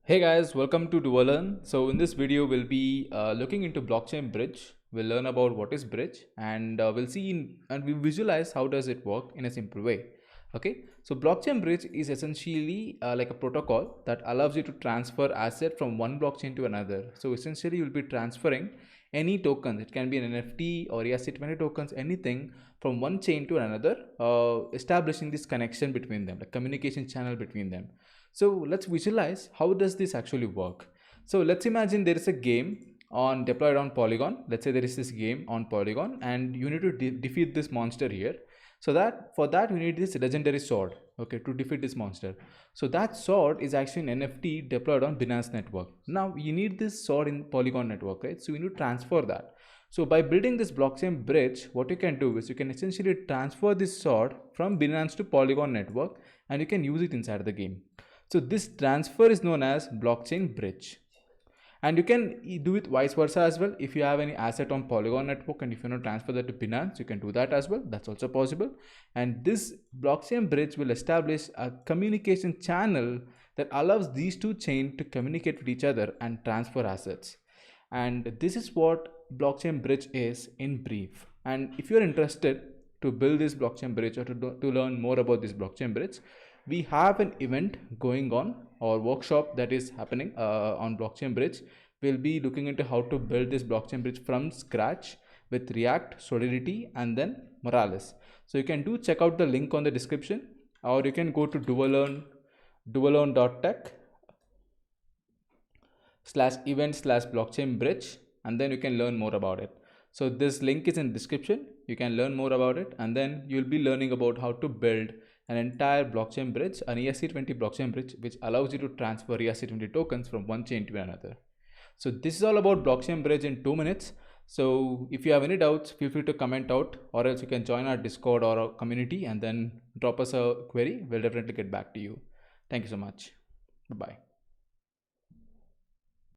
Hey guys, welcome to Duolearn. So in this video, we'll be looking into blockchain bridge. We'll learn about what is bridge, and we'll see and we visualize how does it work in a simple way. Okay, so blockchain bridge is essentially like a protocol that allows you to transfer asset from one blockchain to another. So essentially, you'll be transferring any tokens. It can be an NFT or ERC20 tokens, anything from one chain to another, establishing this connection between them, like communication channel between them. So let's visualize how does this actually work. So let's imagine there is a game deployed on Polygon. Let's say there is this game on Polygon and you need to defeat this monster here. So that for that you need this legendary sword, okay, to defeat this monster. So that sword is actually an NFT deployed on Binance network. Now you need this sword in Polygon network, right? So you need to transfer that. So by building this blockchain bridge, what you can do is you can essentially transfer this sword from Binance to Polygon network and you can use it inside the game. So this transfer is known as blockchain bridge. And you can do it vice versa as well. If you have any asset on Polygon network and if you want to transfer that to Binance, you can do that as well. That's also possible. And this blockchain bridge will establish a communication channel that allows these two chains to communicate with each other and transfer assets. And this is what blockchain bridge is in brief. And if you're interested to build this blockchain bridge or to learn more about this blockchain bridge, we have an event going on or workshop that is happening on blockchain bridge. We'll be looking into how to build this blockchain bridge from scratch with React Solidity and then Moralis. So you can check out the link on the description, or you can go to duolearn.tech/event/blockchain bridge, and then you can learn more about it. So this link is in description. You can learn more about it, and then you'll be learning about how to build an entire blockchain bridge, an ERC20 blockchain bridge, which allows you to transfer ERC20 tokens from one chain to another. So this is all about blockchain bridge in 2 minutes. So if you have any doubts, feel free to comment out, or else you can join our Discord or our community and then drop us a query. We'll definitely get back to you. Thank you so much. Bye-bye.